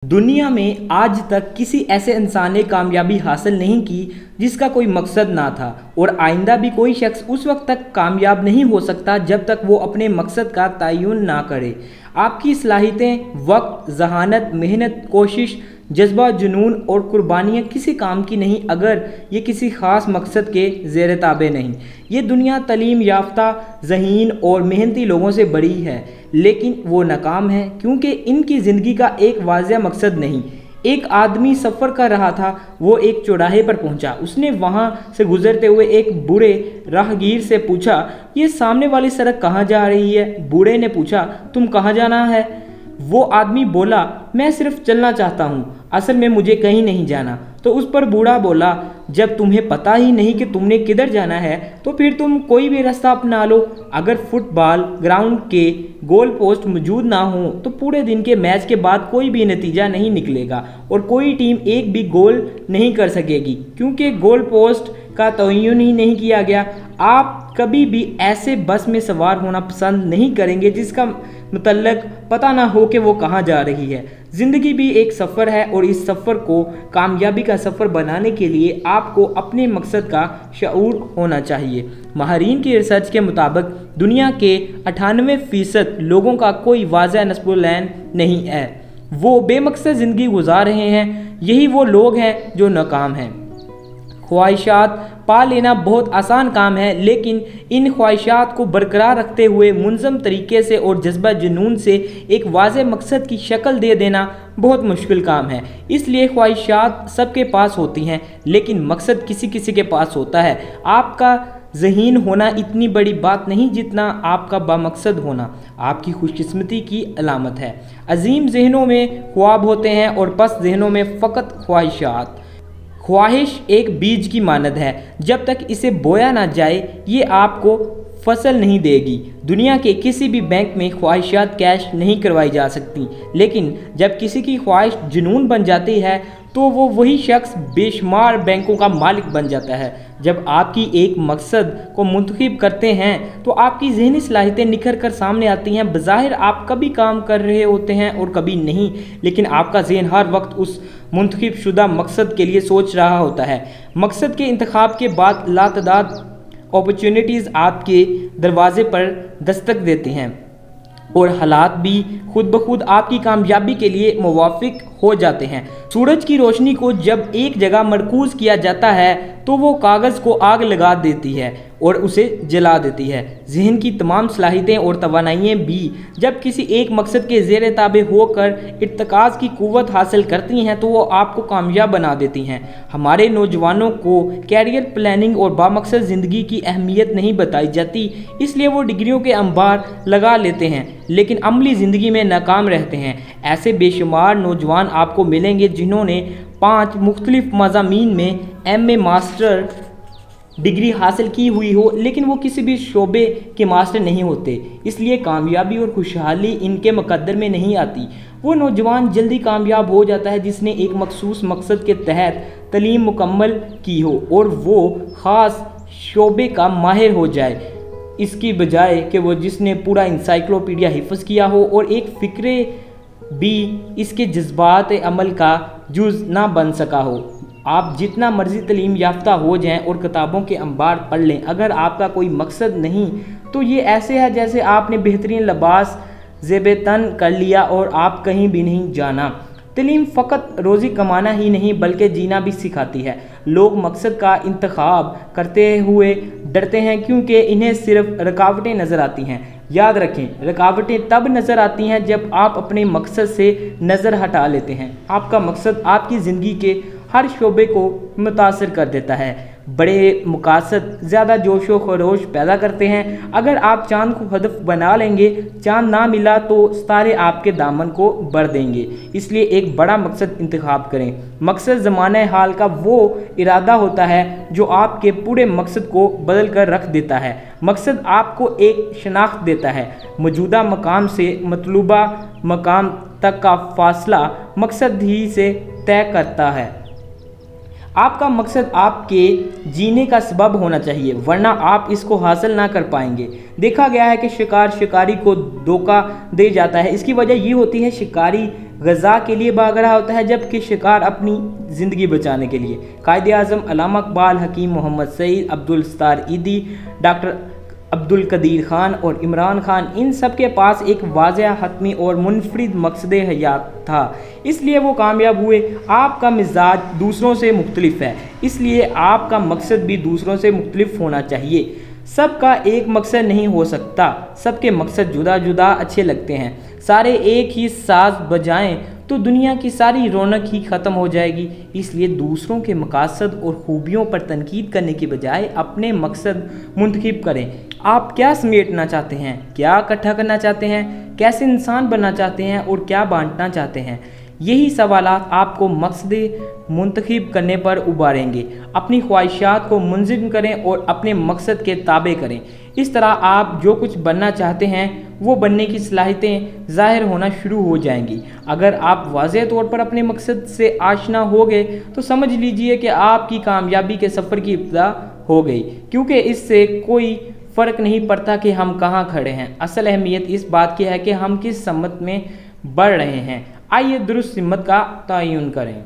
दुनिया में आज तक किसी ऐसे इंसान ने कामयाबी हासिल नहीं की जिसका कोई मकसद ना था। और आइंदा भी कोई शख्स उस वक्त तक कामयाब नहीं हो सकता जब तक वो अपने मकसद का तयन ना करे। आपकी सलाहियतें, वक्त, जहानत, मेहनत, कोशिश, जज्बा, जुनून और कुर्बानियाँ किसी काम की नहीं अगर ये किसी ख़ास मकसद के ज़ेर ताबे नहीं। ये दुनिया तालीम याफ्ता, ज़हीन और मेहनती लोगों से बड़ी है, लेकिन वो नाकाम है क्योंकि इनकी ज़िंदगी का एक वाज़ेह मकसद नहीं। एक आदमी सफ़र कर रहा था। वो एक चौराहे पर पहुंचा। उसने वहां से गुजरते हुए एक बूढ़े राहगीर से पूछा, ये सामने वाली सड़क कहाँ जा रही है? बूढ़े ने पूछा, तुम कहाँ जाना है? वो आदमी बोला, मैं सिर्फ चलना चाहता हूँ, असल में मुझे कहीं नहीं जाना। तो उस पर बूढ़ा बोला, जब तुम्हें पता ही नहीं कि तुमने किधर जाना है तो फिर तुम कोई भी रास्ता अपना लो। अगर फुटबॉल ग्राउंड के गोल पोस्ट मौजूद ना हो तो पूरे दिन के मैच के बाद कोई भी नतीजा नहीं निकलेगा और कोई टीम एक भी गोल नहीं कर सकेगी क्योंकि गोल पोस्ट का तयन ही नहीं किया गया। आप कभी भी ऐसे बस में सवार होना पसंद नहीं करेंगे जिसका मतलब पता ना हो कि वो कहाँ जा रही है। ज़िंदगी भी एक सफ़र है और इस सफ़र को कामयाबी का सफ़र बनाने के लिए आपको अपने मकसद का शऊर होना चाहिए। माहिरीन की रिसर्च के मुताबिक दुनिया के 98% लोगों का कोई वाज़ेह नस्बुलैन नहीं है। वो बेमकसद ज़िंदगी गुजार रहे हैं। यही वो लोग हैं जो नाकाम हैं। ख्वाहिशात पा लेना बहुत आसान काम है, लेकिन इन ख्वाहिशात को बरकरार रखते हुए मुनज़्ज़म तरीके से और जज्बा जुनून से एक वाज़ेह मकसद की शक्ल दे देना बहुत मुश्किल काम है। इसलिए ख्वाहिशात सबके पास होती हैं, लेकिन मकसद किसी किसी के पास होता है। आपका ज़हीन होना इतनी बड़ी बात नहीं जितना आपका बामकसद होना आपकी खुशकिस्मती की अलामत है। अजीम ज़हनों में ख्वाब होते हैं और पस्त ज़हनों में फ़कत ख्वाहिशात। ख्वाहिश एक बीज की मानद है, जब तक इसे बोया ना जाए ये आपको फसल नहीं देगी। दुनिया के किसी भी बैंक में ख्वाहिशात कैश नहीं करवाई जा सकती, लेकिन जब किसी की ख्वाहिश जुनून बन जाती है तो वो वही शख्स बेशुमार बैंकों का मालिक बन जाता है। जब आपकी एक मकसद को मुंतखब करते हैं तो आपकी ज़हनी सलाहियतें निखर कर सामने आती हैं। बज़ाहिर आप कभी काम कर रहे होते हैं और कभी नहीं, लेकिन आपका ज़हन हर वक्त उस मुंतखब शुदा मकसद के लिए सोच रहा होता है। मकसद के इंतखाब के बाद लातदाद अपॉर्चुनिटीज़ आपके दरवाजे पर दस्तक देते हैं और हालात भी खुद ब खुद आपकी कामयाबी के लिए मुवाफिक हो जाते हैं। सूरज की रोशनी को जब एक जगह मरकूज़ किया जाता है तो वो कागज़ को आग लगा देती है और उसे जला देती है। ज़हन की तमाम सलाहियतें और तवानाइयाँ भी जब किसी एक मकसद के ज़ेर ताबे होकर इर्तिकाज़ की कुव्वत हासिल करती हैं तो वो आपको कामयाब बना देती हैं। हमारे नौजवानों को कैरियर प्लानिंग और बामकसद ज़िंदगी की अहमियत नहीं बताई जाती, इसलिए वो डिग्रियों के अंबार लगा लेते हैं लेकिन अमली ज़िंदगी में नाकाम रहते हैं। ऐसे बेशुमार नौजवान आपको मिलेंगे जिन्होंने 5 मुख्तलिफ मज़ामीन में MA मास्टर डिग्री हासिल की हुई हो, लेकिन वो किसी भी शोबे के मास्टर नहीं होते। इसलिए कामयाबी और खुशहाली इनके मुकद्दर में नहीं आती। वो नौजवान जल्दी कामयाब हो जाता है जिसने एक मखसूस मकसद के तहत तालीम मुकम्मल की हो और वो ख़ास शोबे का माहिर हो जाए, इसकी बजाय कि वो जिसने पूरा इंसाइक्लोपीडिया हिफ्ज़ किया हो और एक फ़िक्रे भी इसके जज्बात अमल का जुज़ ना बन सका हो। आप जितना मर्ज़ी तालीम याफ्ता हो जाएं और किताबों के अंबार पढ़ लें, अगर आपका कोई मकसद नहीं तो ये ऐसे है जैसे आपने बेहतरीन लिबास ज़ेब तन कर लिया और आप कहीं भी नहीं जाना। तालीम फ़कत रोज़ी कमाना ही नहीं बल्कि जीना भी सिखाती है। लोग मकसद का इंतखाब करते हुए डरते हैं क्योंकि इन्हें सिर्फ रुकावटें नज़र आती हैं। याद रखें, रुकावटें तब नज़र आती हैं जब आप अपने मकसद से नज़र हटा लेते हैं। आपका मकसद आपकी ज़िंदगी के हर शोबे को मुतासर कर देता है। बड़े मकासद ज़्यादा जोश व खरोश पैदा करते हैं। अगर आप चाँद को हदफ बना लेंगे, चाँद ना मिला तो सितारे आपके दामन को भर देंगे। इसलिए एक बड़ा मकसद इंतखाब करें। मकसद ज़माने हाल का वो इरादा होता है जो आपके पूरे मकसद को बदल कर रख देता है। मकसद आपको एक शनाख्त देता है। मौजूदा मकाम से मतलूबा मकाम तक का फासला मकसद ही से तय करता है। आपका मकसद आपके जीने का सबब होना चाहिए, वरना आप इसको हासिल ना कर पाएंगे। देखा गया है कि शिकार शिकारी को धोखा दे जाता है। इसकी वजह ये होती है शिकारी غذا کے لیے بھاگ رہا ہوتا ہے، جبکہ شکار اپنی زندگی بچانے کے لیے۔ قائد اعظم علامہ اقبال، حکیم محمد سعید، عبدالستار ایدھی، ڈاکٹر عبدالقدیر خان اور عمران خان، ان سب کے پاس ایک واضح، حتمی اور منفرد مقصد حیات تھا، اس لیے وہ کامیاب ہوئے۔ آپ کا مزاج دوسروں سے مختلف ہے، اس لیے آپ کا مقصد بھی دوسروں سے مختلف ہونا چاہیے۔ سب کا ایک مقصد نہیں ہو سکتا، سب کے مقصد جدا جدا اچھے لگتے ہیں۔ سارے ایک ہی ساز بجائیں تو دنیا کی ساری رونق ہی ختم ہو جائے گی۔ اس لیے دوسروں کے مقاصد اور خوبیوں پر تنقید کرنے کی بجائے اپنے مقصد منتخب کریں۔ آپ کیا سمیٹنا چاہتے ہیں، کیا اکٹھا کرنا چاہتے ہیں، کیسے انسان بننا چاہتے ہیں اور کیا بانٹنا چاہتے ہیں؟ یہی سوالات آپ کو مقصد منتخب کرنے پر ابھاریں گے۔ اپنی خواہشات کو منظم کریں اور اپنے مقصد کے تابع کریں۔ اس طرح آپ جو کچھ بننا چاہتے ہیں وہ بننے کی صلاحیتیں ظاہر ہونا شروع ہو جائیں گی۔ اگر آپ واضح طور پر اپنے مقصد سے آشنا ہو گئے تو سمجھ لیجئے کہ آپ کی کامیابی کے سفر کی ابتدا ہو گئی، کیونکہ اس سے کوئی فرق نہیں پڑتا کہ ہم کہاں کھڑے ہیں۔ اصل اہمیت اس بات کی ہے کہ ہم کس سمت میں بڑھ رہے ہیں۔ آئیے درست سمت کا تعین کریں۔